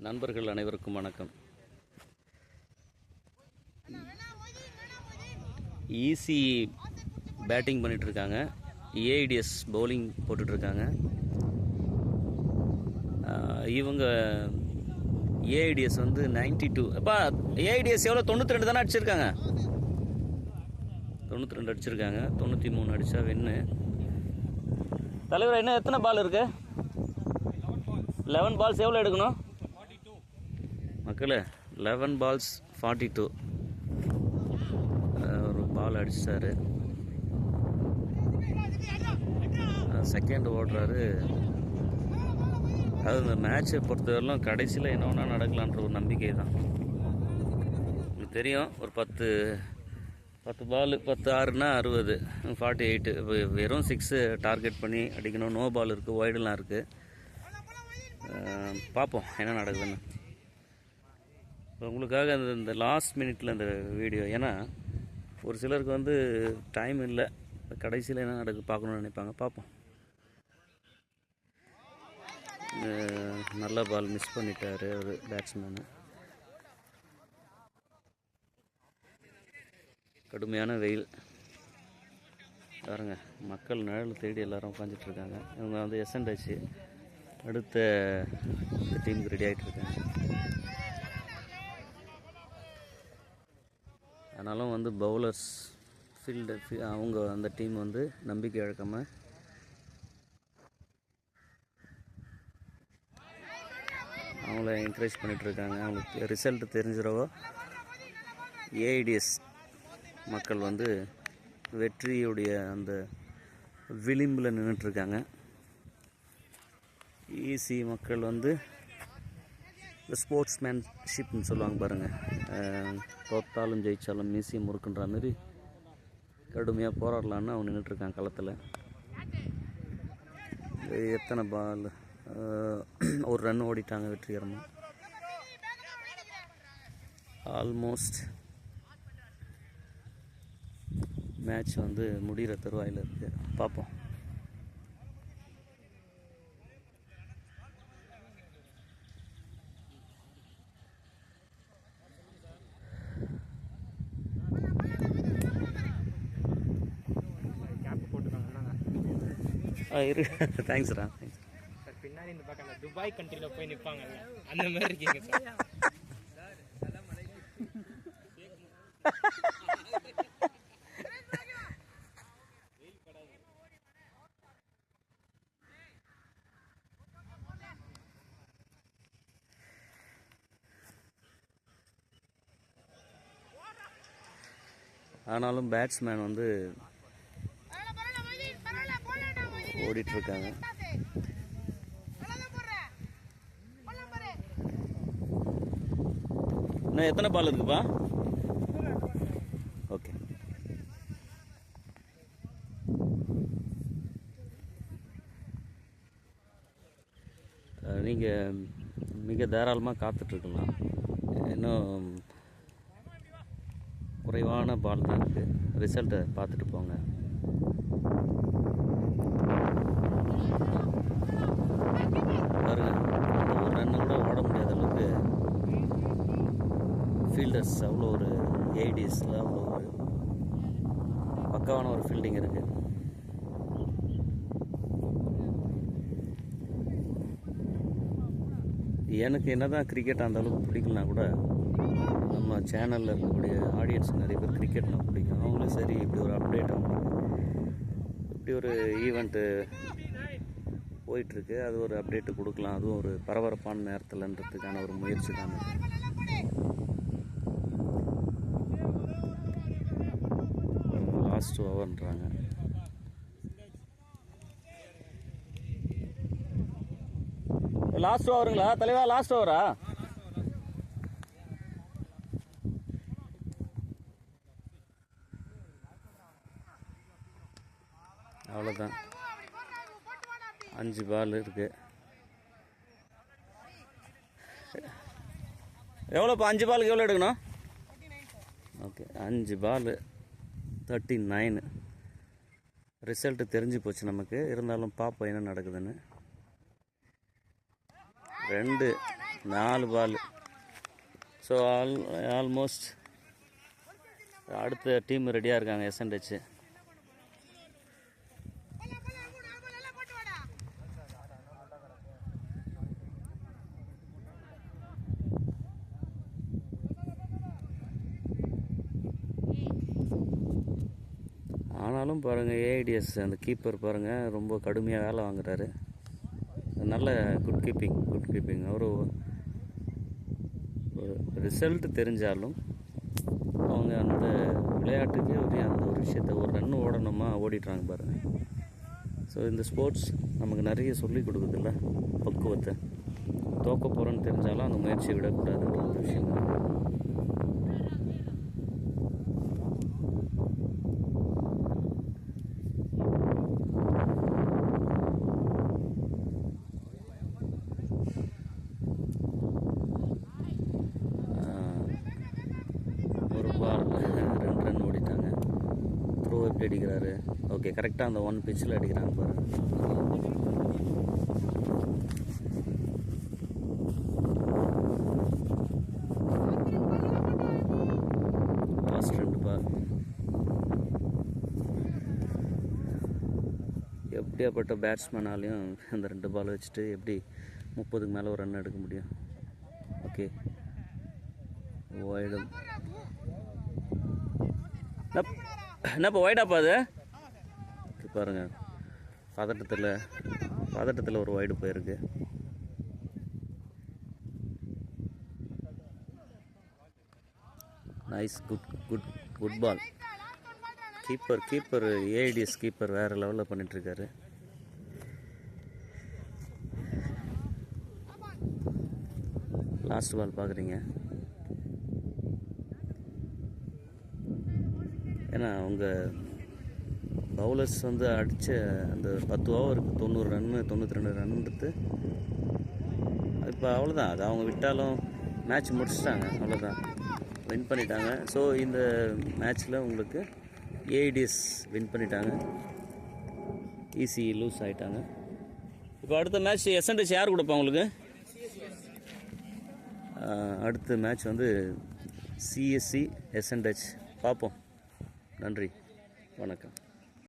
நண்பர்கள் அனைவருக்கும் வணக்கம். ஈசி பேட்டிங் பண்ணிகிட்ருக்காங்க, ஏஐடிஎஸ் பவுலிங் போட்டுட்ருக்காங்க. இவங்க ஏஐடிஎஸ் வந்து 92. அப்பா ஏஐடிஎஸ் எவ்வளோ? 92 தானே அடிச்சிருக்காங்க. 92 அடிச்சிருக்காங்க. 93 அடித்தா வென்று. தலைவர் என்ன எத்தனை பால் இருக்கு? 11 பால்ஸ். எவ்வளோ எடுக்கணும் மக்களே? 11 பால்ஸ் 42. ஒரு பால் அடிச்சிட்டாரு. செகண்ட் ஓடுறாரு. அது இந்த மேட்சை பொறுத்தவரையிலும் கடைசியில் என்ன ஒன்றா நடக்கலான்ற ஒரு நம்பிக்கை தான். உங்களுக்கு தெரியும், ஒரு 10 பால் 10-6னா 60, 48. வெறும் 6 டார்கெட் பண்ணி அடிக்கணும். நோ பால் இருக்குது, ஒய்டெலாம் இருக்குது. பார்ப்போம் என்ன நடக்குதுன்னு. உங்களுக்காக இந்த லாஸ்ட் மினிட்ல இந்த வீடியோ, ஏன்னா ஒரு சிலருக்கு வந்து டைம் இல்லை, கடைசியில் என்ன நடக்குது பார்க்கணுன்னு நினைப்பாங்க. பார்ப்போம். நல்ல பால் மிஸ் பண்ணிட்டார் ஒரு பேட்ஸ்மேனு. கடுமையான வெயில் பாருங்க, மக்கள் நிழல் தேடி எல்லாரும் உட்காந்துட்ருக்காங்க. இவங்க வந்து எஸ்என்ஹெச் அடுத்த டீமுக்கு ரெடி ஆகிட்டுருக்காங்க. ஆனாலும் வந்து பவுலர்ஸ் அவங்க அந்த டீம் வந்து நம்பிக்கை இழக்காமல் அவங்கள என்கரேஜ் பண்ணிகிட்ருக்காங்க. அவங்களுக்கு ரிசல்ட் தெரிஞ்சிடவோ ஏஐடிஎஸ் மக்கள் வந்து வெற்றியுடைய அந்த விளிம்பில் நின்றுட்டுருக்காங்க. ஈசி மக்கள் வந்து இந்த ஸ்போர்ட்ஸ்மேன்ஷிப்னு சொல்லுவாங்க பாருங்கள், தோத்தாலும் ஜெயித்தாலும் மீசியை முறுக்குன்ற மாதிரி கடுமையாக போராடலான்னு அவங்க நின்றுட்டுருக்காங்க களத்தில். எத்தனை பால்? ஒரு ரன் ஓடிட்டாங்க வெற்றிகரமாக. ஆல்மோஸ்ட் மேட்ச் வந்து முடிகிற தருவாயில் இருக்குது. பார்ப்போம். தேங்க்ஸ்ரா. பின்னாடி இந்த பக்கம் துபாய் கண்ட்ரியில் போய் நிற்பாங்கல்ல, அந்த மாதிரி இருக்கீங்க சார். ஆனாலும் பேட்ஸ்மேன் வந்து ஓடிட்டுருக்காங்க. இன்னும் எத்தனை பால் இருக்குப்பா? ஓகே. நீங்கள் மிக தாராளமாக காத்துட்ருக்கலாம். இன்னும் குறைவான பால் தான் இருக்குது. ரிசல்ட்டை பார்த்துட்டு போங்க. பாருங்க, அந்த ஒரு ரன்னு கூட ஓட முடியாத அளவுக்கு ஃபீல்டர்ஸ் அவ்வளோ ஒரு ஏஐடிஎஸில் அவ்வளோ ஒரு பக்காவான ஒரு ஃபீல்டிங் இருக்குது. எனக்கு என்ன தான் கிரிக்கெட் அந்த அளவுக்கு பிடிக்கலனா கூட, நம்ம சேனலில் இருக்கக்கூடிய ஆடியன்ஸ் நிறைய பேர் கிரிக்கெட்னா பிடிக்கும். அவங்களும் சரி, இப்படி ஒரு அப்டேட், இப்படி ஒரு ஈவெண்ட்டு போயிட்டுருக்கு, அது ஒரு அப்டேட்டு கொடுக்கலாம், அதுவும் ஒரு பரபரப்பான நேரத்தில்ன்றதுக்கான ஒரு முயற்சி தான். லாஸ்ட் ஓவர்ன்றாங்க. லாஸ்ட் ஓவருங்களா தலைவா? லாஸ்ட் ஓவரா? அவ்வளோதான். 5 பால் இருக்குது. எவ்வளோப்பா 5 பாலுக்கு எவ்வளோ எடுக்கணும்? ஓகே, 5 பால் 39. ரிசல்ட்டு தெரிஞ்சு போச்சு நமக்கு. இருந்தாலும் பார்ப்போம் என்ன நடக்குதுன்னு. 2 4 பால். ஸோ ஆல்மோஸ்ட் அடுத்த டீம் ரெடியாக இருக்காங்க எஸ்என்ஹெச். ஆனாலும் பாருங்கள் ஏஐடிஎஸ் அந்த கீப்பர் பாருங்கள் ரொம்ப கடுமையாக வேலை வாங்குறாரு. நல்ல குட் கீப்பிங். அவர் ரிசல்ட் தெரிஞ்சாலும் அவங்க அந்த விளையாட்டுக்கு அந்த ஒரு விஷயத்தை ஒரு ரன் ஓடணுமா ஓடிட்டுறாங்க பாருங்கள். ஸோ இந்த ஸ்போர்ட்ஸ் நமக்கு நிறைய சொல்லி கொடுக்குதில்ல பக்குவத்தை. தோக்க போகிறோன்னு தெரிஞ்சாலும் அந்த முயற்சியை விடக்கூடாதுன்ற ஒரு விஷயம். ஒரு பால் 2 ரன் ஓடிட்டாங்க. த்ரோ எப்படி அடிக்கிறாரு? ஓகே, கரெக்டாக அந்த 1 பிச்சில் அடிக்கிறாங்க பாருங்க. லாஸ்ட் 2 பால். எப்படியாப்பட்ட பேட்ஸ்மேனாலையும் அந்த 2 பால் வச்சுட்டு எப்படி 30க்கு மேலே ஒரு ரன் எடுக்க முடியும்? Okay, wide. என்னப்பா வைடாப்பா அது? பாருங்க, பதட்டத்தில் ஒரு வைடு போயிருக்கு. Nice, good ball. கீப்பர் ஏஐடிஎஸ் கீப்பர் வேறு லெவலில் பண்ணிகிட்ருக்காரு. லாஸ்ட் பால் பார்க்குறீங்க. ஏன்னா அவங்க பவுலர்ஸ் வந்து அடித்த அந்த 10 ஓவருக்கு 90 ரன்னு 92 ரன்னுன்றது இப்போ அவ்வளோதான். அது அவங்க விட்டாலும் மேட்ச் முடிச்சிட்டாங்க, அவ்வளோதான், வின் பண்ணிட்டாங்க. ஸோ இந்த மேட்ச்சில் உங்களுக்கு ஏஐடிஎஸ் வின் பண்ணிட்டாங்க, ஈஸி லூஸ் ஆகிட்டாங்க. இப்போ அடுத்த மேட்ச் எஸ்என்ஹெச் யார் கொடுப்பா உங்களுக்கு? அடுத்த மேட்ச் வந்து சிஎஸ்சி எஸ்என்ஹெச் பார்ப்போம். நன்றி, வணக்கம்.